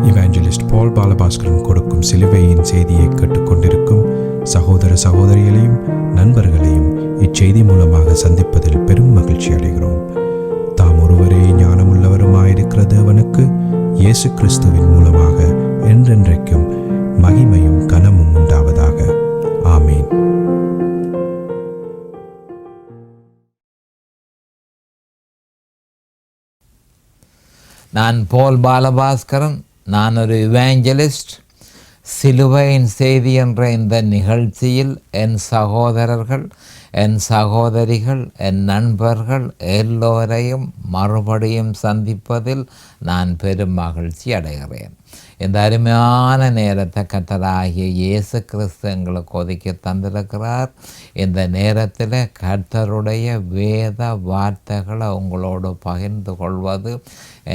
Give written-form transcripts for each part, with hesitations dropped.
இவாஞ்சலிஸ்ட் பால் பாலபாஸ்கரன் கொடுக்கும் சிலுவையின் செய்தியை கேட்டுக்கொண்டிருக்கும் சகோதர சகோதரிகளையும் நண்பர்களையும் இச்செய்தி மூலமாக சந்திப்பதில் பெரும் மகிழ்ச்சி அடைகிறோம். தாம் ஒருவரே ஞானமுள்ளவருமாயிருக்கிற தேவனுக்கு இயேசு கிறிஸ்துவின் மூலமாக என்றென்றைக்கும் மகிமையும் கனமும் உண்டாவதாக. ஆமீன். நான் பால் பாலபாஸ்கரன். நான் ஒரு இவாஞ்சலிஸ்ட். சிலுவையின் செய்தி என்ற இந்த நிகழ்ச்சியில் என் சகோதரர்கள், என் சகோதரிகள், என் நண்பர்கள் எல்லோரையும் மறுபடியும் சந்திப்பதில் நான் பெரும் மகிழ்ச்சி அடைகிறேன். இந்த அருமையான நேரத்தை கர்த்தராகிய இயேசு கிறிஸ்து எங்களுக்கு ஒதுக்கி தந்திருக்கிறார். இந்த நேரத்தில் கர்த்தருடைய வேத வார்த்தைகளை உங்களோடு பகிர்ந்து கொள்வது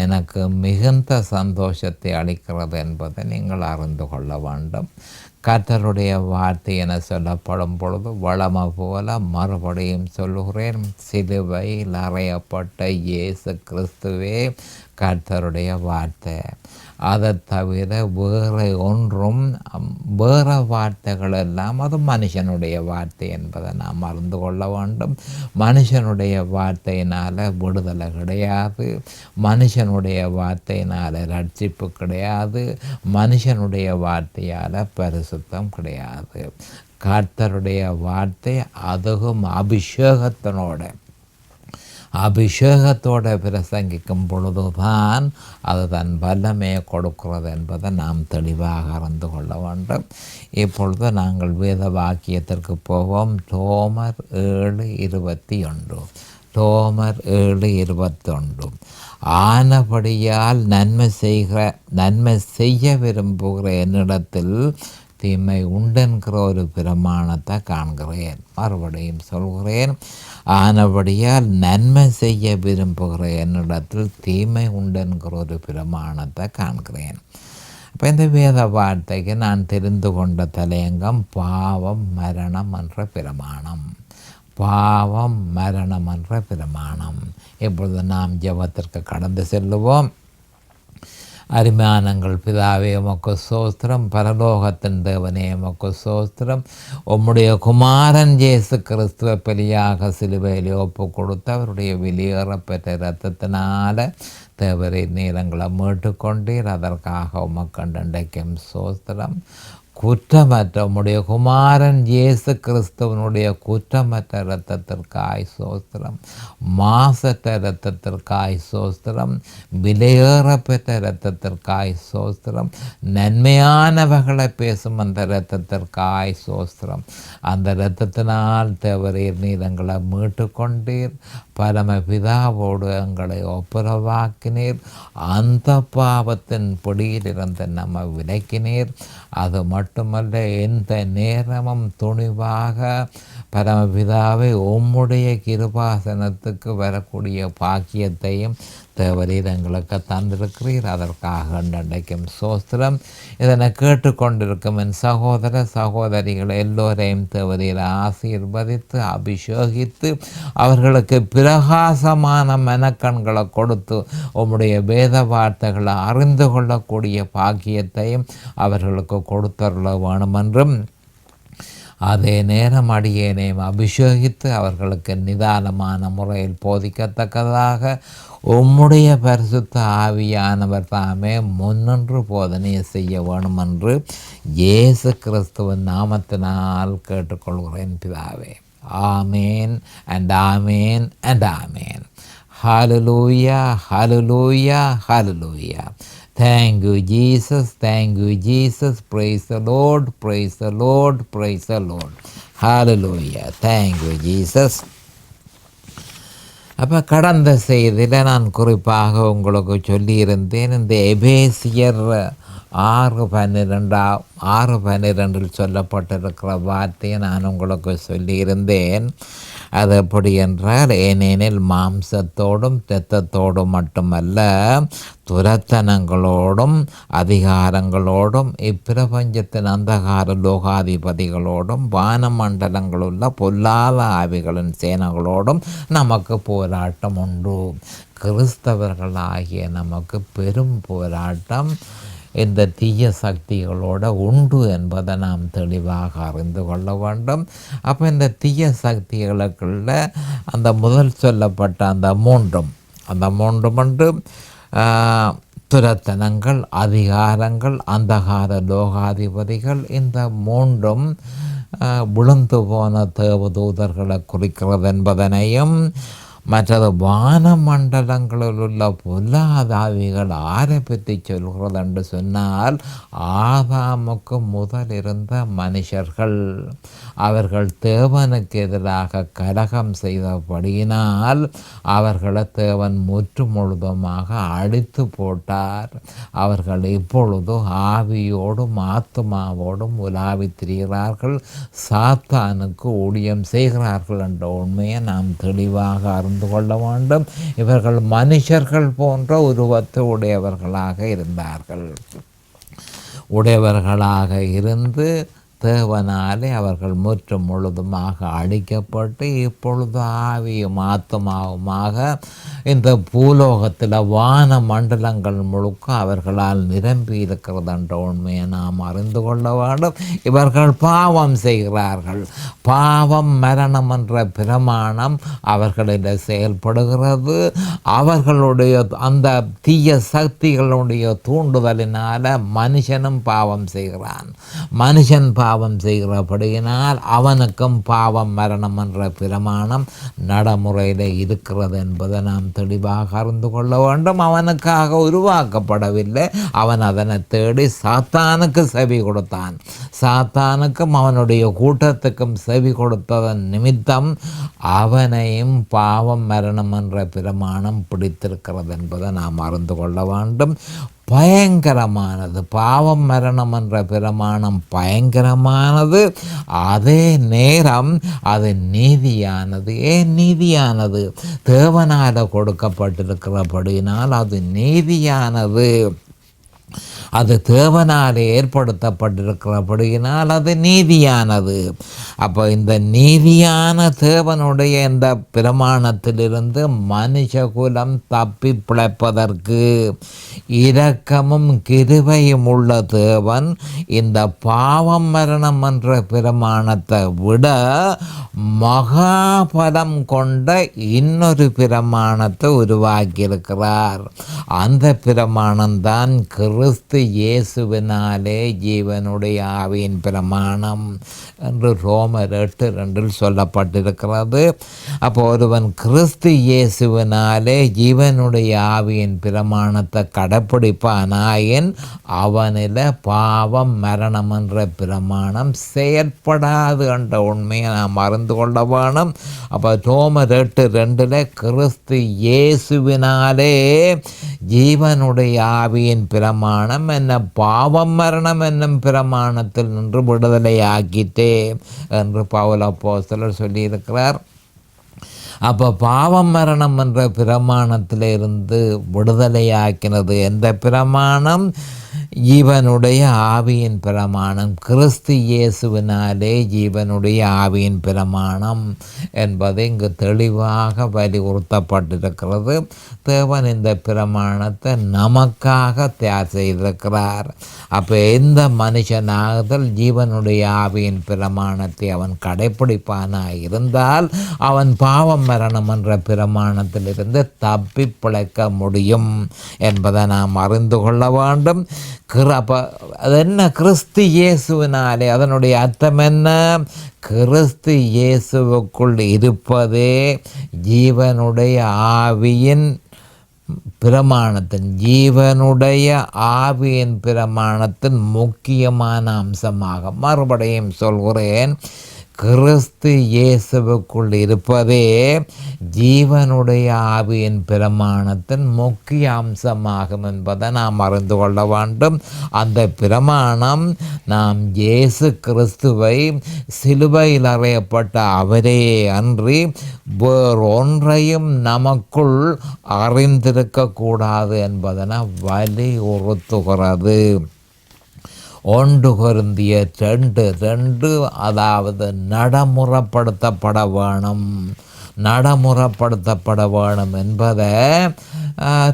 எனக்கு மிகுந்த சந்தோஷத்தை அளிக்கிறது என்பதை நீங்கள் அறிந்து கொள்ள வேண்டும். கர்த்தருடைய வார்த்தை என சொல்லப்படும் பொழுது வளமை போல மறுபடியும் சொல்லுகிறேன், சிலுவையில் அறையப்பட்ட இயேசு கிறிஸ்துவே கர்த்தருடைய வார்த்தை. அதை தவிர வேறு வார்த்தைகள் எல்லாம் அது மனுஷனுடைய வார்த்தை என்பதை நாம் மறந்து கொள்ள வேண்டும். மனுஷனுடைய வார்த்தையினால் விடுதலை கிடையாது, மனுஷனுடைய வார்த்தையினால் ரட்சிப்பு கிடையாது, மனுஷனுடைய வார்த்தையால் பரிசுத்தம் கிடையாது. கர்த்தருடைய வார்த்தை அதுவும் அபிஷேகத்தோடு பிரசங்கிக்கும் பொழுதுதான் அது தன் வல்லமையை கொடுக்கிறது என்பதை நாம் தெளிவாக அறிந்து கொள்ள வேண்டும். இப்பொழுது நாங்கள் வேத வாக்கியத்திற்கு போவோம். ரோமர் 7:21. ரோமர் 7:21. ஆனபடியால் நன்மை செய்ய விரும்புகிற என்னிடத்தில் தீமை உண்டென்கிற ஒரு பிரமாணத்தை காண்கிறேன். மறுபடியும் சொல்கிறேன், ஆனபடியால் நன்மை செய்ய விரும்புகிற என்னிடத்தில் தீமை உண்டென்கிற ஒரு பிரமாணத்தை காண்கிறேன். இப்போ இந்த வேத வார்த்தைக்கு நான் தெரிந்து கொண்ட தலையங்கம் பாவம் மரணம் என்ற பிரமாணம். பாவம் மரணம் என்ற பிரமாணம். இப்பொழுது நாம் ஜெபத்திற்கு கடந்து செல்லுவோம். அருமையானங்கள் பிதாவே, உமக்கு ஸ்தோத்திரம். பரலோகத்தின் தேவனே, உமக்கு ஸ்தோத்திரம். உம்முடைய குமாரன் இயேசு கிறிஸ்துவ பலியாக சிலுவையில் ஒப்பு கொடுத்து அவருடைய வெளியேறப்பெற்ற இரத்தத்தினால தேவரை நீரங்களை மீட்டுக்கொண்டீர். அதற்காக உமக்கண்டைக்கும் ஸ்தோத்திரம். குற்றமற்ற உம்முடைய குமாரன் இயேசு கிறிஸ்துவனுடைய குற்றமற்ற இரத்தத்திற்காய் ஸ்தோத்திரம். மாசற்ற இரத்தத்திற்காய் ஸ்தோத்திரம். விலையேறப்பெற்ற இரத்தத்திற்காய் ஸ்தோத்திரம். நன்மையானவர்களை பேசும் அந்த இரத்தத்திற்காய் ஸ்தோத்திரம். அந்த இரத்தத்தினால் தேவரீர் நீர் எங்களை மீட்டுக்கொண்டீர். பரமபிதாவோடு எங்களை ஒப்புரவாக்கினீர். அந்த பாவத்தின் பிடியிலிருந்து நம்ம விலக்கினீர். அது மட்டுமல்ல, எந்த நேரமும் துணிவாக பரமபிதாவை உம்முடைய கிருபாசனத்துக்கு வரக்கூடிய பாக்கியத்தையும் தேவரீர் எங்களுக்கு தந்திருக்கிறீர். அதற்காக அன்றைக்கும் ஸ்தோத்திரம். இதனை கேட்டுக்கொண்டிருக்கும் என் சகோதர சகோதரிகள் எல்லோரையும் தேவரீர் ஆசீர்வதித்து அபிஷேகித்து அவர்களுக்கு பிரகாசமான மனக்கண்களை கொடுத்து உம்முடைய வேத வார்த்தைகளை அறிந்து கொள்ளக்கூடிய பாக்கியத்தையும் அவர்களுக்கு கொடுத்தருள வேணுமென்றும், அதே நேரம் அடியேனையும் அபிஷேகித்து அவர்களுக்கு நிதானமான முறையில் போதிக்கத்தக்கதாக உம்முடைய பரிசுத்த ஆவியானவர் தாமே முன்னின்று போதனையை செய்ய வேணுமென்று இயேசு கிறிஸ்துவின் நாமத்தினால் கேட்டுக்கொள்கிறேன் பிதாவே. ஆமேன் and amen and amen. Hallelujah, hallelujah, hallelujah. Thank you, Jesus. Thank you, Jesus. Praise the Lord. Praise the Lord. Praise the Lord. Hallelujah. Thank you, Jesus. அப்போ கடந்த செய்தியில் நான் குறிப்பாக உங்களுக்கு சொல்லியிருந்தேன், இந்த எபேசியர் 6:12 சொல்லப்பட்டிருக்கிற வார்த்தையை நான் உங்களுக்கு சொல்லியிருந்தேன். அது எப்படி என்றால், ஏனெனில் மாம்சத்தோடும் இரத்தத்தோடும் மட்டுமல்ல, துரத்தனங்களோடும் அதிகாரங்களோடும் இப்பிரபஞ்சத்தின் அந்தகார லோகாதிபதிகளோடும் வானமண்டலங்களுள்ள பொல்லாத ஆவிகளின் சேனைகளோடும் நமக்கு போராட்டம் உண்டு. கிறிஸ்தவர்களாகிய நமக்கு பெரும் போராட்டம் இந்த தீய சக்திகளோட உண்டு என்பதை நாம் தெளிவாக அறிந்து கொள்ள வேண்டும். அப்போ இந்த தீய சக்திகளுக்குள்ள அந்த முதல் சொல்லப்பட்ட அந்த மூன்றும் வந்து துரத்தனங்கள், அதிகாரங்கள், அந்தகார லோகாதிபதிகள், இந்த மூன்றும் விழுந்து போன தேவதூதர்களை குறிக்கிறது என்பதனையும், மற்றது வானமண்டலங்களில் உள்ள பொல்லாதாவிகள் ஆரை பற்றி சொல்கிறது என்று சொன்னால், ஆதாமுக்கு முதல் இருந்த மனுஷர்கள் அவர்கள் தேவனுக்கு எதிராக கலகம் செய்தபடியினால் அவர்களை தேவன் முற்று முழுதுமாக அழித்து போட்டார். அவர்கள் இப்பொழுது ஆவியோடும் ஆத்துமாவோடும் உலாவித் திரிகிறார்கள், சாத்தானுக்கு ஊழியம் செய்கிறார்கள் என்ற உண்மையை நாம் தெளிவாக அறிந்து கொள்ள வேண்டும். இவர்கள் மனுஷர்கள் போன்ற உருவத்தை உடையவர்களாக இருந்து தேவனாலே அவர்கள் முற்றும் முழுதுமாக அழிக்கப்பட்டு இப்பொழுது ஆவியும் ஆத்மாவுமாக இந்த பூலோகத்தில் வான மண்டலங்கள் முழுக்க அவர்களால் நிரம்பி இருக்கிறது என்ற உண்மையை நாம் அறிந்து கொள்ள வேண்டும். இவர்கள் பாவம் செய்கிறார்கள். பாவம் மரணம் என்ற பிரமாணம் அவர்களிட செயல்படுகிறது. அவர்களுடைய அந்த தீய சக்திகளுடைய தூண்டுதலினால மனுஷனும் பாவம் செய்கிறான். மனுஷன் பாவம் செய்கிறபடியினால் அவனுக்கும் பாவம் மரணம் என்ற பிரமாணம் நடைமுறையில் இருக்கிறது என்பதை நாம் தெளிவாக அறிந்து கொள்ள வேண்டும். அவனுக்காக உருவாக்கப்படவில்லை. அவன் அதனை தேடி சாத்தானுக்கு செவி கொடுத்தான். சாத்தானுக்கும் அவனுடைய கூட்டத்துக்கும் செவி கொடுத்ததன் நிமித்தம் அவனையும் பாவம் மரணம் என்ற பிரமாணம் பிடித்திருக்கிறது என்பதை நாம் அறிந்து கொள்ள வேண்டும். பயங்கரமானது பாவம் மரணம் என்ற பிரமாணம் பயங்கரமானது. அதே நேரம் அது நீதியானது. ஏன் நீதியானது? தேவனால கொடுக்கப்பட்டிருக்கிறபடியினால் அது நீதியானது. அது தேவனால் ஏற்படுத்தப்பட்டிருக்கிறபடியினால் அது நீதியானது. அப்போ இந்த நீதியான தேவனுடைய இந்த பிரமாணத்திலிருந்து மனுஷகுலம் தப்பி பிழைப்பதற்கு இரக்கமும் கிருபையும் உள்ள தேவன் இந்த பாவம் மரணம் என்ற பிரமாணத்தை விட மகாபலம் கொண்ட இன்னொரு பிரமாணத்தை உருவாக்கியிருக்கிறார். அந்த பிரமாணம்தான் கிறிஸ்து இயேசுவினாலே ஜீவனுடைய ஆவியின் பிரமாணம் என்று ரோமர் 8:2 சொல்லப்பட்டிருக்கிறது. அப்போ ஒருவன் கிறிஸ்து இயேசுவினாலே ஜீவனுடைய ஆவியின் பிரமாணத்தை கடைப்பிடிப்பானாயின் அவனில் பாவம் மரணம் என்ற பிரமாணம் செயற்படாது என்ற உண்மையை நாம் அறிந்து கொள்ள வேணும். அப்போ ரோமர் 8:2 கிறிஸ்து இயேசுவினாலே ஜீவனுடைய ஆவியின் பிரமாணம் என்ன பாவம் மரணம் என்னும் பிரமாணத்தில் நின்று விடுதலையாக்கிட்டே என்று பவுல் அப்போஸ்தலர் சொல்லியிருக்கிறார். அப்போ பாவம் மரணம் என்ற பிரமாணத்திலிருந்து விடுதலையாக்கினது எந்த பிரமாணம்? ஜீவனுடைய ஆவியின் பிரமாணம். கிறிஸ்து இயேசுவினாலே ஜீவனுடைய ஆவியின் பிரமாணம் என்பது இங்கு தெளிவாக வலியுறுத்தப்பட்டிருக்கிறது. தேவன் இந்த பிரமாணத்தை நமக்காக தயார் செய்திருக்கிறார். அப்போ எந்த மனுஷனாகுதல் ஜீவனுடைய ஆவியின் பிரமாணத்தை அவன் கடைப்பிடிப்பானாக இருந்தால் அவன் பாவம் மரணம் என்ற பிரமாணத்திலிருந்து தப்பி பிழைக்க முடியும் என்பதை நாம் அறிந்து கொள்ள வேண்டும். அப்போ அது என்ன? கிறிஸ்து இயேசுவினாலே. அதனுடைய அர்த்தம் என்ன? கிறிஸ்து இயேசுவுக்குள் இருப்பதே ஜீவனுடைய ஆவியின் பிரமாணத்தின் ஆவியின் பிரமாணத்தின் முக்கியமான அம்சமாக. மறுபடியும் சொல்கிறேன், கிறிஸ்து இயேசுவுக்குள் இருப்பதே ஜீவனுடைய ஆவியின் பிரமாணத்தின் முக்கிய அம்சமாகும் என்பதை நாம் அறிந்து கொள்ள வேண்டும். அந்த பிரமாணம் நாம் இயேசு கிறிஸ்துவை சிலுவையில் அறையப்பட்ட அவரே அன்றி வேறொன்றையும் நமக்குள் அறிந்திருக்கக்கூடாது என்பதனை வலியுறுத்துகிறது. 1 Corinthians 2:2 அதாவது நடைமுறைப்படுத்தப்பட வேணும். நடைமுறைப்படுத்தப்பட வேணும் என்பதை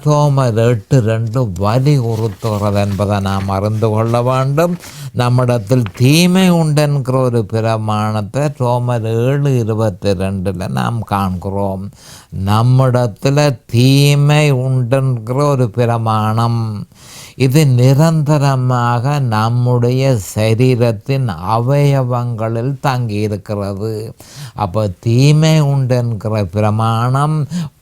ரோமர் 8:2 வலியுறுத்துகிறது என்பதை நாம் அறிந்து கொள்ள வேண்டும். நம்மிடத்தில் தீமை உண்டென்கிற ஒரு பிரமாணத்தை ரோமர் 7:22 நாம் காண்கிறோம். நம்மிடத்தில் தீமை உண்டென்கிற ஒரு பிரமாணம் இது நிரந்தரமாக நம்முடைய சரீரத்தின் அவயவங்களில் தங்கியிருக்கிறது. அப்போ தீமை உண்டென்கிற பிரமாணம்,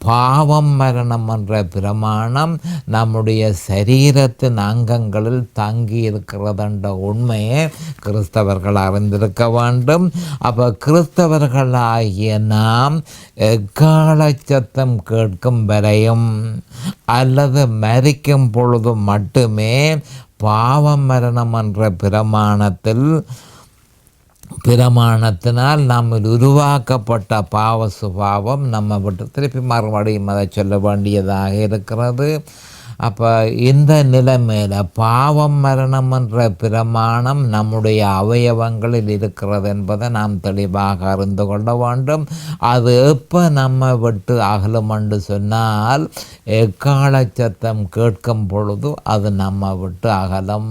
பாவம் மரணம் என்ற பிரமாணம் நம்முடைய சரீரத்தின் அங்கங்களில் தங்கி இருக்கிறது என்ற உண்மையை கிறிஸ்தவர்கள் அறிந்திருக்க வேண்டும். அப்போ கிறிஸ்தவர்களாகிய நாம் எக்கால சத்தம் கேட்கும் வரையும் அல்லது மரிக்கும் பொழுது மட்டுமே பாவம் மரணம் என்ற பிரமாணத்தினால் நம்மில் உருவாக்கப்பட்ட பாவ சுபாவம் நம்ம விட்டு திருப்பி மறுபடியும் அதை சொல்ல வேண்டியதாக இருக்கிறது. அப்போ இந்த நிலைமையில் பாவம் மரணம் என்ற பிரமாணம் நம்முடைய அவயவங்களில் இருக்கிறது என்பதை நாம் தெளிவாக அறிந்து கொள்ள வேண்டும். அது எப்போ நம்ம விட்டு அகலும் என்று சொன்னால் எக்கால சத்தம் கேட்கும் பொழுது அது நம்ம விட்டு அகலும்,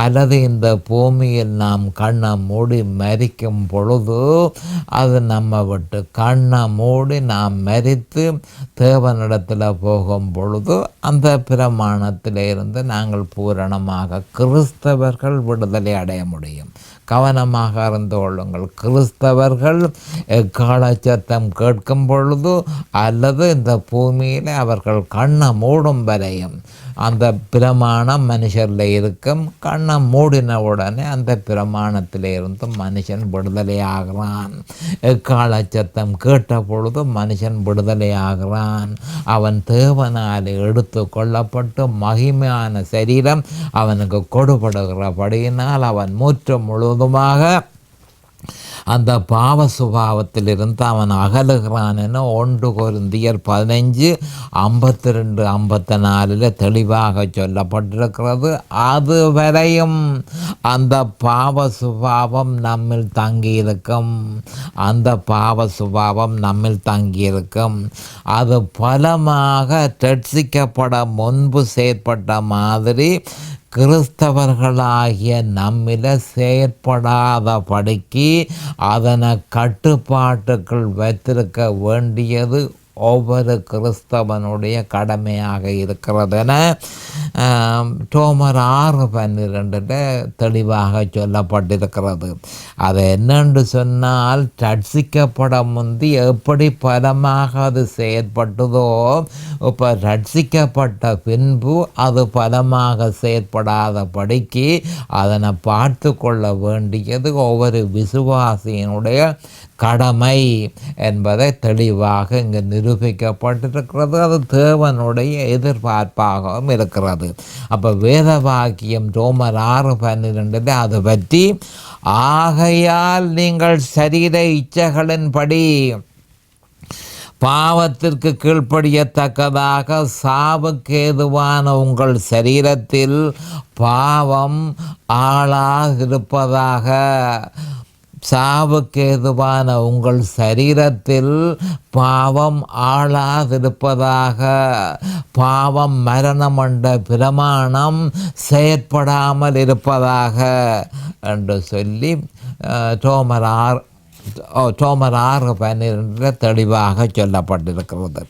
அல்லது இந்த பூமியில் நாம் கண்ணை மூடி மரிக்கும் பொழுது அது நம்ம விட்டு கண்ணை மூடி நாம் மரித்து தேவனிடத்தில் போகும் பொழுது அந்த பிரமாணத்திலிருந்து நாங்கள் பூரணமாக கிறிஸ்தவர்கள் விடுதலை அடைய முடியும். கவனமாக அறிந்து கொள்ளுங்கள். கிறிஸ்தவர்கள் எக்கால சத்தம் கேட்கும் பொழுது அல்லது இந்த பூமியில் அவர்கள் கண்ணை மூடும் வரையும் அந்த பிரமாணம் மனுஷரில் இருக்கும். கண்ணை மூடின உடனே அந்த பிரமாணத்தில் இருந்து மனுஷன் விடுதலை ஆகிறான். எக்கால சத்தம் கேட்ட பொழுது மனுஷன் விடுதலை ஆகிறான். அவன் தேவனால் எடுத்து கொள்ளப்பட்டு மகிமையான சரீரம் அவனுக்கு கொடுபடுகிறபடியினால் அவன் முழுவதுமாக அந்த பாவ சுபாவத்திலிருந்து அவன் அகலுகிறான் என 1 கொரிந்தியர் 15:52-54 தெளிவாக சொல்லப்பட்டிருக்கிறது. அதுவரையும் அந்த பாவ சுபாவம் நம்மில் தங்கியிருக்கும். அந்த பாவ சுபாவம் நம்மில் தங்கியிருக்கும். அது பலமாக ரட்சிக்கப்பட முன்பு செயற்பட்ட மாதிரி கிறிஸ்தவர்களாகிய நம்மில செயற்படாதபடிக்கு அதனை கட்டுப்பாட்டுக்குள் வைத்திருக்க வேண்டியது ஒவ்வொரு கிறிஸ்தவனுடைய கடமையாக இருக்கிறதென ரோமர் 6:12 தெளிவாக சொல்லப்பட்டிருக்கிறது. அது என்னென்று சொன்னால், ரட்சிக்கப்பட முந்தி எப்படி பலமாக அது செயற்பட்டதோ இப்போ ரட்சிக்கப்பட்ட பின்பு அது பலமாக செயற்படாதபடிக்கு அதனை பார்த்து கொள்ள வேண்டியது ஒவ்வொரு விசுவாசியினுடைய கடமை என்பதை தெளிவாக இங்கு நிரூபிக்கப்பட்டிருக்கிறது. அது தேவனுடைய எதிர்பார்ப்பாகவும் இருக்கிறது. அப்போ வேத வாக்கியம் ரோமர் 6:12 அது பற்றி, ஆகையால் நீங்கள் சரீர இச்சைகளின்படி பாவத்திற்கு கீழ்ப்படியத்தக்கதாக சாவுக்கு ஏதுவான உங்கள் சரீரத்தில் பாவம் ஆளாதிருப்பதாக. சாவுக்கு ஏதுவான உங்கள் சரீரத்தில் பாவம் ஆளாதிருப்பதாக. பாவம் மரணம் என்ற பிரமாணம் செயற்படாமல் இருப்பதாக என்று சொல்லி ரோமர் 6:12 தெளிவாக சொல்லப்பட்டிருக்கிறது.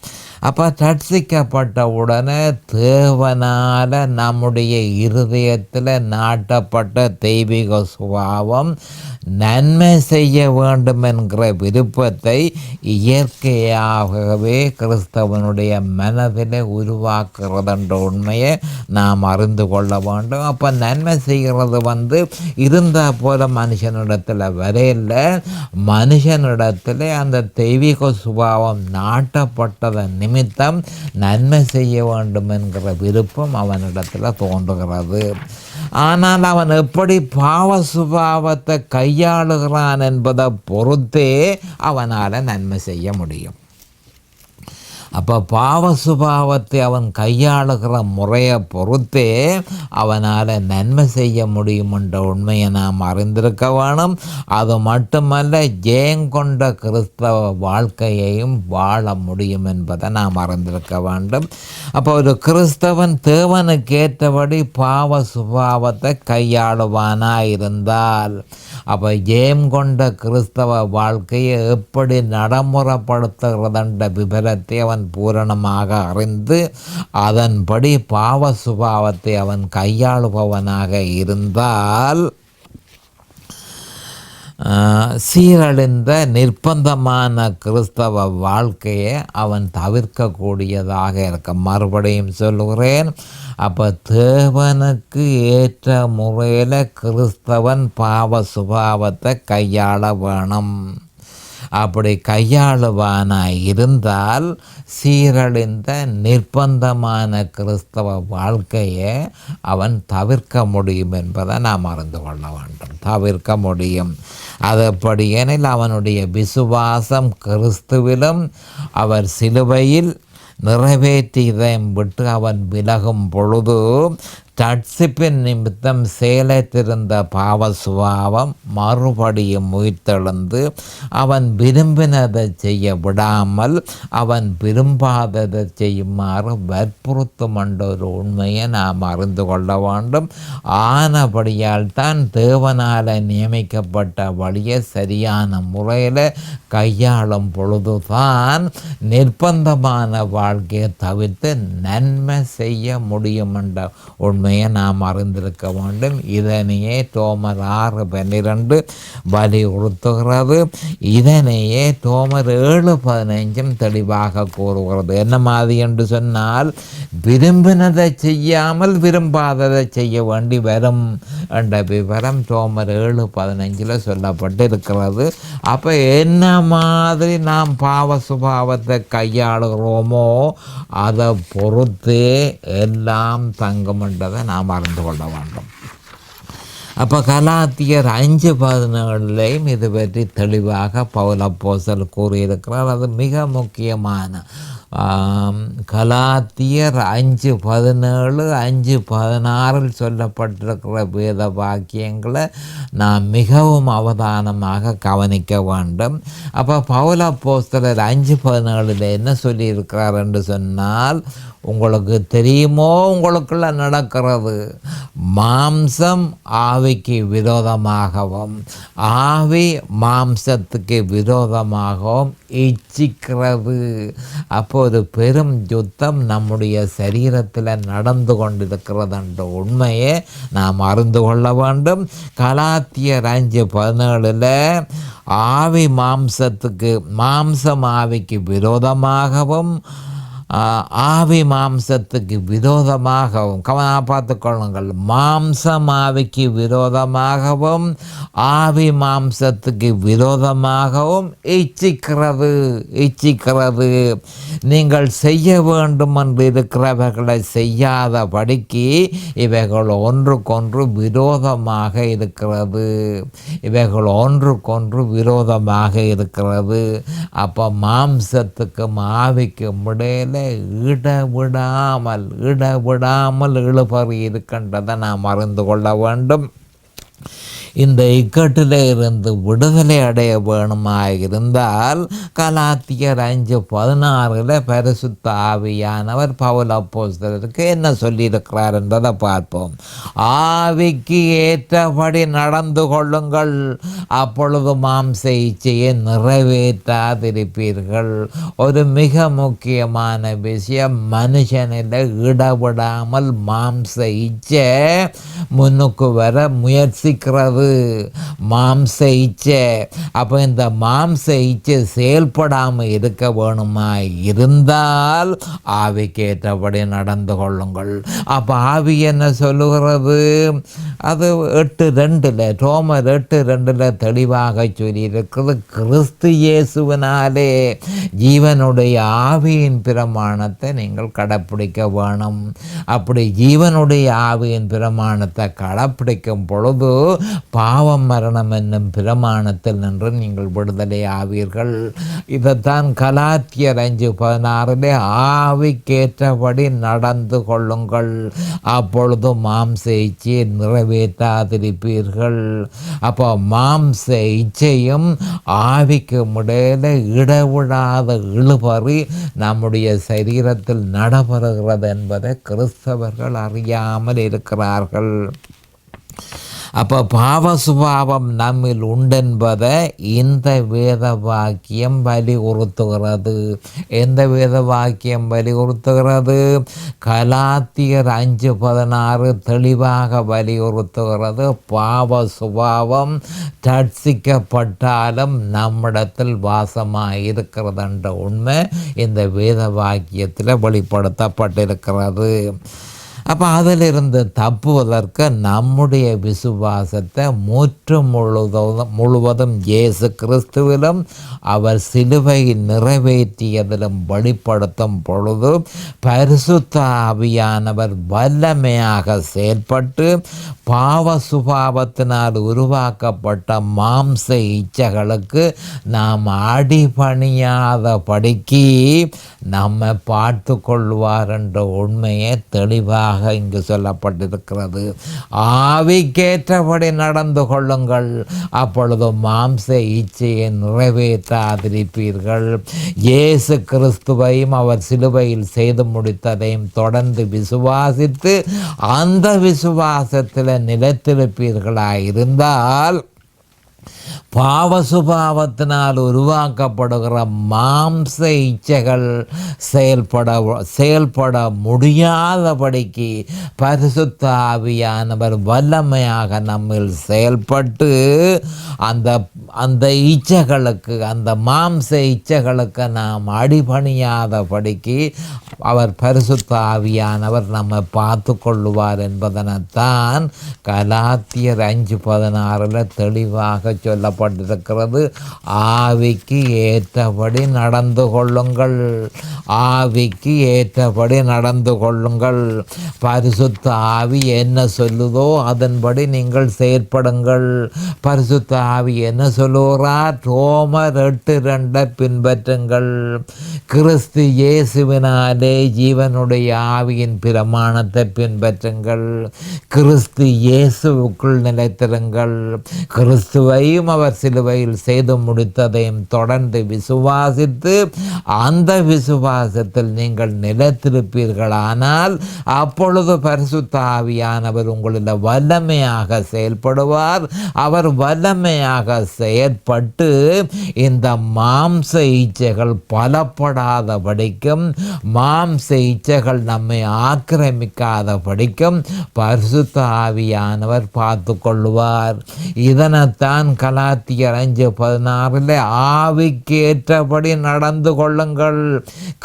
அப்போ ரட்சிக்கப்பட்ட உடனே தேவனால் நம்முடைய இருதயத்தில் நாட்டப்பட்ட தெய்வீக சுபாவம் நன்மை செய்ய வேண்டும் என்கிற விருப்பத்தை இயற்கையாகவே கிறிஸ்தவனுடைய மனதில் உருவாக்குறது என்ற உண்மையை நாம் அறிந்து கொள்ள வேண்டும். அப்போ நன்மை செய்கிறது இருந்தால் போல மனுஷனிடத்தில் வரையில் மனுஷனிடத்தில் அந்த தெய்வீக சுபாவம் நாட்டப்பட்டதன் நிமித்தம் நன்மை செய்ய வேண்டும் என்கிற விருப்பம் அவனிடத்தில் தோன்றுகிறது. ஆனால் அவன் எப்படி பாவ சுபாவத்தை கையாளுகிறான் என்பதை பொறுத்தே அவனால் நன்மை செய்ய முடியும். அப்போ பாவ சுபாவத்தை அவன் கையாளுகிற முறையை பொறுத்தே அவனால் நன்மை செய்ய முடியும் என்ற உண்மையை நாம் அறிந்திருக்க வேணும். அது மட்டுமல்ல, ஜெயங்கொண்ட கிறிஸ்தவ வாழ்க்கையையும் வாழ முடியும் என்பதை நாம் அறிந்திருக்க வேண்டும். அப்போ ஒரு கிறிஸ்தவன் தேவனுக்கு ஏற்றபடி பாவ சுபாவத்தை கையாளுவானாக இருந்தால், அப்போ ஜெயம் கொண்ட கிறிஸ்தவ வாழ்க்கையை எப்படி நடைமுறைப்படுத்துகிறதென்ற விபரத்தை அவன் பூரணமாக அறிந்து அதன்படி பாவ சுபாவத்தை அவன் கையாளுபவனாக இருந்தால் சீரழிந்த நிர்பந்தமான கிறிஸ்தவ வாழ்க்கையை அவன் தவிர்க்கக்கூடியதாக இருக்க. மறுபடியும் சொல்லுகிறேன், அப்போ தேவனுக்கு ஏற்ற முறையில் கிறிஸ்தவன் பாவ சுபாவத்தை கையாள வேணும். அப்படி கையாளுவானாய் இருந்தால் சீரழிந்த நிர்பந்தமான கிறிஸ்தவ வாழ்க்கையை அவன் தவிர்க்க முடியும் என்பதை நாம் அறிந்து கொள்ள வேண்டும். தவிர்க்க முடியும். அது எப்படி எனில், அவனுடைய விசுவாசம் கிறிஸ்துவிலும் அவர் சிலுவையில் நிறைவேற்றியதை விட்டு அவன் விலகும் பொழுது ரட்சிப்பின் நிமித்தம் செயலற்றிருந்த பாவ சுபாவம் மறுபடியும் உயிர்த்தெழுந்து அவன் விரும்பினதை செய்ய விடாமல் அவன் விரும்பாததை செய்யுமாறு வற்புறுத்தும் என்ற ஒரு உண்மையை நாம் அறிந்து கொள்ள வேண்டும். ஆனபடியால் தான் தேவனால் நியமிக்கப்பட்ட வழியை சரியான முறையில் கையாளும் பொழுதுதான் நிர்பந்தமான வாழ்க்கையை தவிர்த்து நன்மை செய்ய முடியும் என்ற உண்மையை நாம் அறிந்திருக்க வேண்டும். இதனையே ரோமர் 6:12 வலியுறுத்துகிறது. இதனையே ரோமர் 7:15 தெளிவாக கூறுகிறது. என்ன மாதிரி என்று சொன்னால், விரும்பினதை செய்யாமல் விரும்பாததை செய்ய வேண்டி வரும் என்ற விவரம் ரோமர் 7:15 சொல்லப்பட்டு இருக்கிறது. அப்போ என்ன மாதிரி நாம் பாவ சுபாவத்தை கையாளுகிறோமோ அதை பொறுத்தே எல்லாம் தங்கும் என்றதை நாம் அறிந்து கொள்ள வேண்டும். அப்போ கலாத்தியர் 5:17 இது பற்றி தெளிவாக பவுல் அப்போஸ்தலர் கூறியிருக்கிறார். அது மிக முக்கியமான கலாத்தியர் 5:17 5:16 சொல்லப்பட்டிருக்கிற வேத வாக்கியங்களை நாம் மிகவும் அவதானமாக கவனிக்க வேண்டும். அப்போ பவுல் அப்போஸ்தலர் 5:17 என்ன சொல்லியிருக்கிறார் என்று சொன்னால், உங்களுக்கு தெரியுமோ உங்களுக்குள்ள நடக்கிறது, மாம்சம் ஆவிக்கு விரோதமாகவும் ஆவி மாம்சத்துக்கு விரோதமாகவும் இச்சிக்கிறது. அப்போது பெரும் யுத்தம் நம்முடைய சரீரத்தில் நடந்து கொண்டிருக்கிறது என்ற உண்மையை நாம் அறிந்து கொள்ள வேண்டும். கலாத்தியர் 5:17 ஆவி மாம்சம் ஆவிக்கு விரோதமாகவும் ஆவி மாம்சத்துக்கு விரோதமாகவும், பார்த்துக்கொள்ளுங்கள், மாம்சம் ஆவிக்கு விரோதமாகவும் ஆவி மாம்சத்துக்கு விரோதமாகவும் இச்சிக்கிறது. நீங்கள் செய்ய வேண்டும் என்று இருக்கிறவர்களை செய்யாதபடிக்கு இவைகள் ஒன்றுக்கொன்று விரோதமாக இருக்கிறது. அப்போ மாம்சத்துக்கும் ஆவிக்கும் இடையில இடவிடாமல் இழுபறி இருக்கின்றதை நாம் அறிந்து கொள்ள வேண்டும். இந்த இக்கட்டில் இருந்து விடுதலை அடைய வேணுமாக இருந்தால் கலாத்தியர் 5:16 பரிசுத்த ஆவியானவர் பவுல் அப்போஸ்தலருக்கு என்ன சொல்லியிருக்கிறார் என்பதை பார்ப்போம். ஆவிக்கு ஏற்றபடி நடந்து கொள்ளுங்கள், அப்பொழுது மாம்ச இச்சையை நிறைவேற்றாதிருப்பீர்கள். ஒரு மிக முக்கியமான விஷயம், மனுஷனில் இடவிடாமல் மாம்ச இச்சை முன்னுக்கு வர முயற்சிக்கிறது. மாம்ச இச்சை. அப்போ இந்த மாம்ச இச்சை செயல்படாமல் இருக்க வேணுமா இருந்தால் ஆவிக்கு ஏற்றபடி நடந்து கொள்ளுங்கள். அப்போ ஆவி என்ன சொல்லுகிறது? அது 8:2 ரோமர் 8:2 தெளிவாக சொல்லியிருக்கிறது. கிறிஸ்து இயேசுவினாலே ஜீவனுடைய ஆவியின் பிரமாணத்தை நீங்கள் கடைப்பிடிக்க வேணும். அப்படி ஜீவனுடைய ஆவியின் பிரமாணத்தை கடைப்பிடிக்கும் பொழுது பாவம் மரணம் என்னும் பிரமாணத்தில் நின்று நீங்கள் விடுதலை ஆவீர்கள். இதைத்தான் கலாத்தியர் 5:16 ஆவிக்கேற்றபடி நடந்து கொள்ளுங்கள், அப்பொழுது மாம்ச இச்சையை நிறைவேற்றாதிருப்பீர்கள். அப்போ மாம்ச இச்சையும் ஆவிக்கு இடையில இடவிடாத இழுபறி நம்முடைய சரீரத்தில் நடைபெறுகிறது என்பதை கிறிஸ்தவர்கள் அறியாமல் இருக்கிறார்கள். அப்போ பாவ சுபாவம் நம்மில் உண்டென்பதை இந்த வேத வாக்கியம் வலியுறுத்துகிறது. எந்த வேத வாக்கியம் வலியுறுத்துகிறது? கலாத்தியர் 5:16 தெளிவாக வலியுறுத்துகிறது. பாவ சுபாவம் ரட்சிக்கப்பட்டாலும் நம்மிடத்தில் வாசமாக இருக்கிறது என்ற உண்மை இந்த வேத வாக்கியத்தில் வெளிப்படுத்தப்பட்டிருக்கிறது. அப்போ அதிலிருந்து தப்புவதற்கு நம்முடைய விசுவாசத்தை முழுவதும் இயேசு கிறிஸ்துவிலும் அவர் சிலுவையை நிறைவேற்றியதிலும் வெளிப்படுத்தும் பொழுது பரிசுத்த ஆவியானவர் வல்லமையாக செயல்பட்டு பாவ சுபாவத்தினால் உருவாக்கப்பட்ட மாம்ச இச்சைகளுக்கு நாம் அடிபணியாதபடிக்கு நம்மை பார்த்து கொள்வார் என்ற உண்மையை தெளிவாக இங்கு சொல்லப்பட்டிருக்கிறது. ஆவிக்கேற்றபடி நடந்து கொள்ளுங்கள், அப்பொழுது மாம்ச இச்சையை நிறைவேற்றாதிருப்பீர்கள். இயேசு கிறிஸ்துவையும் அவர் சிலுவையில் செய்து முடித்ததையும் தொடர்ந்து விசுவாசித்து அந்த விசுவாசத்தில் நிலைத்திருப்பீர்களாயிருந்தால் பாவ சுபாவத்தினால் உருவாக்கப்படுகிற மாம்ச இச்சைகள் செயல்பட முடியாதபடிக்கு பரிசுத்த ஆவியானவர் வல்லமையாக நம்மில் செயல்பட்டு அந்த இச்சைகளுக்கு, அந்த மாம்ச இச்சைகளுக்கு நாம் அடிபணியாதபடிக்கு அவர் பரிசுத்த ஆவியானவர் நம்மை பார்த்து கொள்ளுவார் என்பதனைத்தான் கலாத்தியர் 5:16 தெளிவாக சொல்லப்பட்டிருக்கிறது. ஆவிக்கு ஏற்றபடி நடந்து கொள்ளுங்கள், ஆவிக்கு ஏற்றபடி நடந்து கொள்ளுங்கள். பரிசுத்த ஆவி என்ன சொல்லுதோ அதன்படி நீங்கள் செயற்படுங்கள். பரிசுத்த ஆவி என்ன சொல்லுகிறார்? ரோமர் 8:2 பின்பற்றுங்கள். கிறிஸ்து இயேசுவினாலே ஜீவனுடைய ஆவியின் பிரமாணத்தை பின்பற்றுங்கள். கிறிஸ்து இயேசுவுக்குள் நிலைத்திருங்கள். கிறிஸ்துவையும் அவர் சிலுவையில் செய்து முடித்ததையும் தொடர்ந்து விசுவாசித்து அந்த விசுவாசத்தில் நீங்கள் நிலைத்திருப்பீர்களானால் அப்பொழுது பரிசுத்த ஆவியானவர் உங்களில் வல்லமையாக செயல்படுவார். அவர் வல்லமையாக செயற்பட்டு இந்த மாம்ச இச்சைகள் பலப்படாதபடிக்கும், மாம்ச இச்சைகள் நம்மை ஆக்கிரமிக்காதபடிக்கும் பரிசுத்த ஆவியானவர் பார்த்து கொள்வார். இதனைத்தான் கலாத்தியர் 5:16 ஆவிக்கேற்றபடி நடந்து கொள்ளுங்கள்.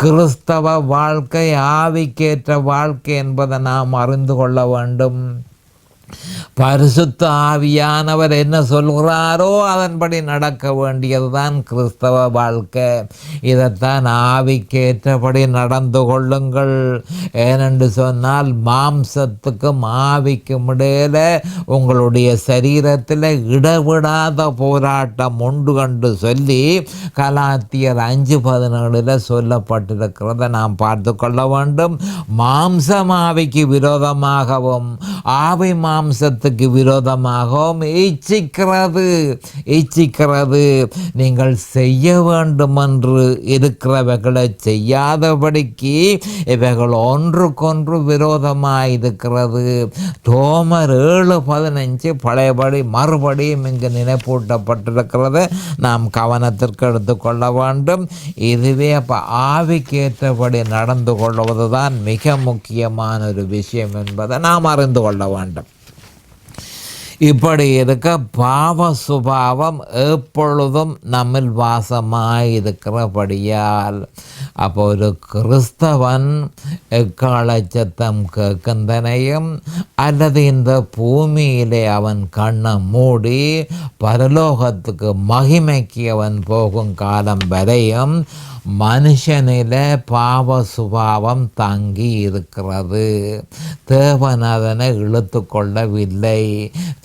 கிறிஸ்தவ வாழ்க்கை ஆவிக்கேற்ற வாழ்க்கை என்பதை நாம் அறிந்து கொள்ள வேண்டும். பரிசுத்த ஆவியானவர் என்ன சொல்கிறாரோ அதன்படி நடக்க வேண்டியதுதான் கிறிஸ்தவ வாழ்க்கை. இதைத்தான் ஆவிக்கேற்றபடி நடந்து கொள்ளுங்கள். ஏனென்று சொன்னால் மாம்சத்துக்கும் ஆவிக்கும் இடையில உங்களுடைய சரீரத்தில் இடவிடாத போராட்டம் உண்டு கண்டு சொல்லி கலாத்தியர் 5:17 சொல்லப்பட்டிருக்கிறத நாம் பார்த்து கொள்ள வேண்டும். மாம்சம் ஆவிக்கு விரோதமாகவும் ஆவி மாம்சத்துக்கு விரோதமாகவும் இச்சிக்கிறது. நீங்கள் செய்ய வேண்டும் என்று இருக்கிறவைகளை செய்யாதபடிக்கு இவைகள் ஒன்றுக்கொன்று விரோதமாயிருக்கிறது. ரோமர் 7:15 பழையபடி மறுபடியும் இங்கு நினைப்பூட்டப்பட்டிருக்கிறது. நாம் கவனத்திற்கு எடுத்துக்கொள்ள வேண்டும். இதுவே அப்போ ஆவிக்கேற்றபடி நடந்து கொள்வதுதான் மிக முக்கியமான ஒரு விஷயம் என்பதை நாம் அறிந்து கொள்ள வேண்டும். இப்படி இருக்க பாவ சுபாவம் எப்பொழுதும் நம்மில் வாசமாயிருக்கிறபடியால் அப்போ ஒரு கிறிஸ்தவன் எக்கால சத்தம் கேட்கின்றனையும் அல்லது இந்த பூமியிலே அவன் கண்ணை மூடி பரலோகத்துக்கு மகிமைக்கு அவன் போகும் காலம் வரையும் மனுஷனில பாவ சுபாவம் தங்கி இருக்கிறது. தேவன் அதனை இழுத்து கொள்ளவில்லை.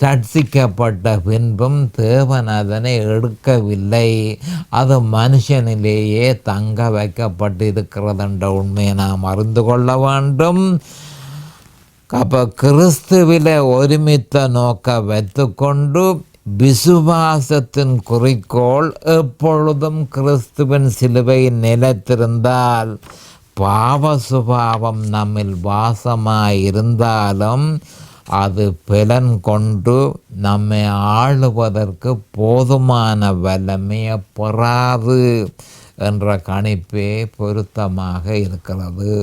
ரட்சிக்கப்பட்ட பின்பும் தேவன் அதனை எடுக்கவில்லை. அது மனுஷனிலேயே தங்க வைக்கப்பட்டிருக்கிறது என்ற உண்மையை நாம் அறிந்து கொள்ள வேண்டும். அப்போ கிறிஸ்துவிலே ஒருமித்த நோக்க வைத்துக்கொண்டு விசுவாசத்தின் குறிக்கோள் எப்பொழுதும் கிறிஸ்துவின் சிலுவையில் நிலைத்திருந்தால், பாவ சுபாவம் நம்மில் வாசமாயிருந்தாலும் அது பலன் கொண்டு நம்மை ஆளுவதற்கு போதுமான வல்லமையை பெறாது என்ற கணிப்பே பொருத்தமாக இருக்கிறது.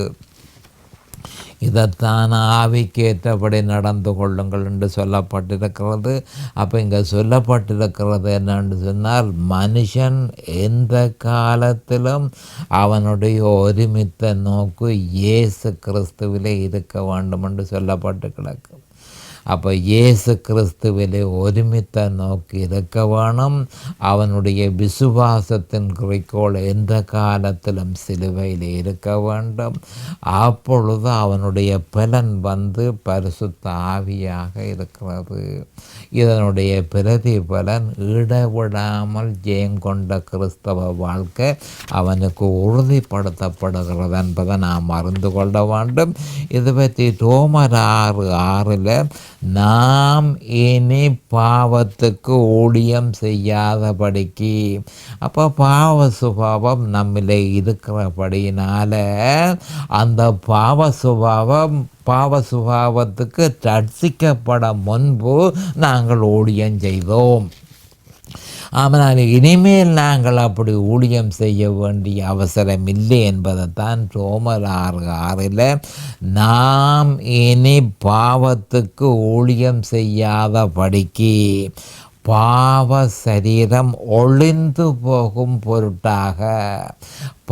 இதைத்தான் ஆவிக்கேற்றபடி நடந்து கொள்ளுங்கள் என்று சொல்லப்பட்டிருக்கிறது. அப்போ இங்கே சொல்லப்பட்டிருக்கிறது என்னென்று சொன்னால், மனுஷன் எந்த காலத்திலும் அவனுடைய ஒருமித்த நோக்கு இயேசு கிறிஸ்துவிலே இருக்க வேண்டும் என்று சொல்லப்பட்டு கிடக்கு. அப்போ இயேசு கிறிஸ்துவிலே ஒருமித்த நோக்கி இருக்க வேணும். அவனுடைய விசுவாசத்தின் குறிக்கோள் எந்த காலத்திலும் சிலுவையில் இருக்க வேண்டும். அப்பொழுது அவனுடைய பலன் பரிசுத்த ஆவியாக இருக்கிறது. இதனுடைய பிரதிபலன் இடைவிடாமல் ஜெயங்கொண்ட கிறிஸ்தவ வாழ்க்கை அவனுக்கு உறுதிப்படுத்தப்படுகிறது என்பதை நாம் அறிந்து கொள்ள வேண்டும். இது பற்றி ரோமர் 6:6 நாம் இனி பாவத்துக்கு ஊழியம் செய்யாதபடிக்கு. அப்போ பாவ சுபாவம் நம்மிலே இருக்கிறபடியினால அந்த பாவ சுபாவத்துக்கு ரட்சிக்கப்பட முன்பு நாங்கள் ஊழியம் செய்தோம். ஆனால் இனிமேல் நாங்கள் அப்படி ஊழியம் செய்ய வேண்டிய அவசரம் இல்லை என்பதைத்தான் ரோமர் 6:6 நாம் இனி பாவத்துக்கு ஊழியம் செய்யாதபடிக்கு பாவ சரீரம் ஒளிந்து போகும் பொருட்டாக,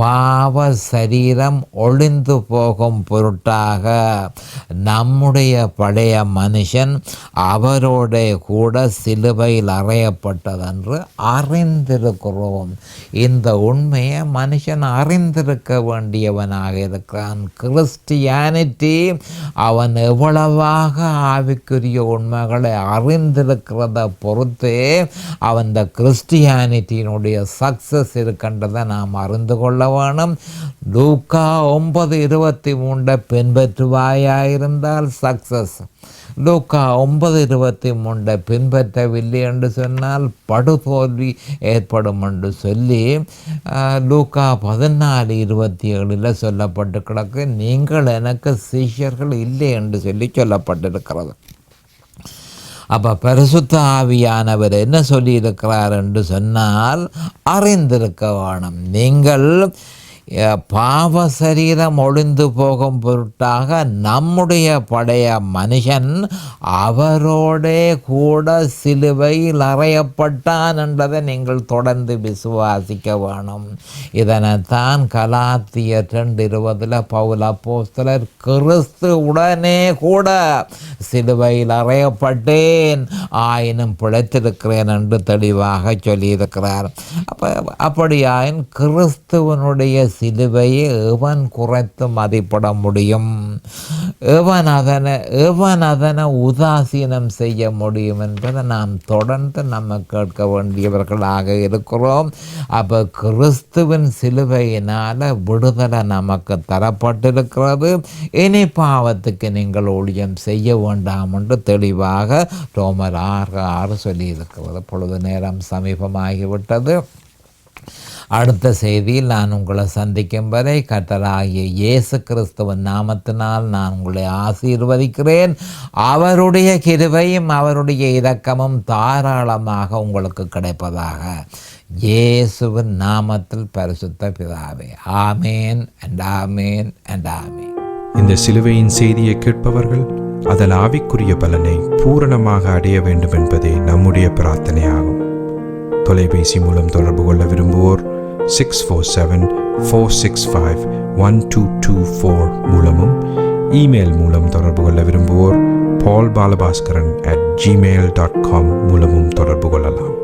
பாவ சரீரம் ஒளிந்து போகும் பொருட்டாக நம்முடைய பழைய மனுஷன் அவரோட கூட சிலுவையில் அறையப்பட்டதென்று அறிந்திருக்கிறோம். இந்த உண்மையை மனுஷன் அறிந்திருக்க வேண்டியவனாக இருக்கிறான். கிறிஸ்டியானிட்டி அவன் எவ்வளவாக ஆவிக்குரிய உண்மைகளை அறிந்திருக்கிறத பொறுத்து அவன் இந்த கிறிஸ்டியானிட்டியினுடைய சக்சஸ் இருக்கின்றதை நாம் அறிந்து கொள்ள வேணும். லூக்கா 9:23 பின்பற்றுவாயாயிருந்தால் சக்சஸ். லூக்கா 9:23 பின்பற்றவில்லை என்று சொன்னால் படுதோல்வி ஏற்படும் என்று சொல்லி லூக்கா 14:27 சொல்லப்பட்டு கிடக்கு. நீங்கள் எனக்கு சீஷர்கள் இல்லை என்று சொல்லப்பட்டிருக்கிறது. அப்போ பரிசுத்த ஆவியானவர் என்ன சொல்லியிருக்கிறார் என்று சொன்னால் அறிந்திருக்க வேணும். நீங்கள் பாவ சரீரம் ஒளிந்து போகும் பொருட்டாக நம்முடைய பழைய மனுஷன் அவரோடே கூட சிலுவையில் அறையப்பட்டான் என்றதை நீங்கள் தொடர்ந்து விசுவாசிக்க வேணும். இதனைத்தான் கலாத்தியர் 2:20 பவுல் அப்போஸ்தலர் கிறிஸ்து உடனே கூட சிலுவையில் அறையப்பட்டேன் ஆயினும் பிழைத்திருக்கிறேன் என்று தெளிவாக சொல்லியிருக்கிறார். அப்படியாயின் கிறிஸ்துவனுடைய சிலுவையை எவன் குறைத்து மதிப்பிட முடியும்? எவன் அதனை உதாசீனம் செய்ய முடியும் என்பதை நாம் தொடர்ந்து நம்ம கேட்க வேண்டியவர்களாக இருக்கிறோம். அப்போ கிறிஸ்துவின் சிலுவையினால் விடுதலை நமக்கு தரப்பட்டிருக்கிறது. இனி பாவத்துக்கு நீங்கள் ஊழியம் செய்ய வேண்டாம் என்று தெளிவாக ரோமர் 6:6 சொல்லியிருக்கிறது. பொழுது நேரம் சமீபமாகிவிட்டது. அடுத்த செய்தியில் நான் உங்களை சந்திக்கும் வரை கர்த்தராகிய இயேசு கிறிஸ்துவின் நாமத்தினால் நான் உங்களை ஆசீர்வதிக்கிறேன். அவருடைய கிருபையும் அவருடைய இரக்கமும் தாராளமாக உங்களுக்கு கிடைப்பதாக. இயேசுவின் நாமத்தில் பரிசுத்த பிதாவே, ஆமேன் அண்ட் ஆமேன் அண்ட் ஆமேன். இந்த சிலுவையின் செய்தியை கேட்பவர்கள் அதன் ஆவிக்குரிய பலனை பூரணமாக அடைய வேண்டும் என்பதே நம்முடைய பிரார்த்தனையாகும். தொலைபேசி மூலம் தொடர்பு கொள்ள விரும்புவோர் 647-465-1224 மூலமும், இமெயில் மூலம் தொடர்பு கொள்ள விரும்புவோர் paulbalabhaskaran@gmail.com மூலமும் தொடர்பு கொள்ளலாம்.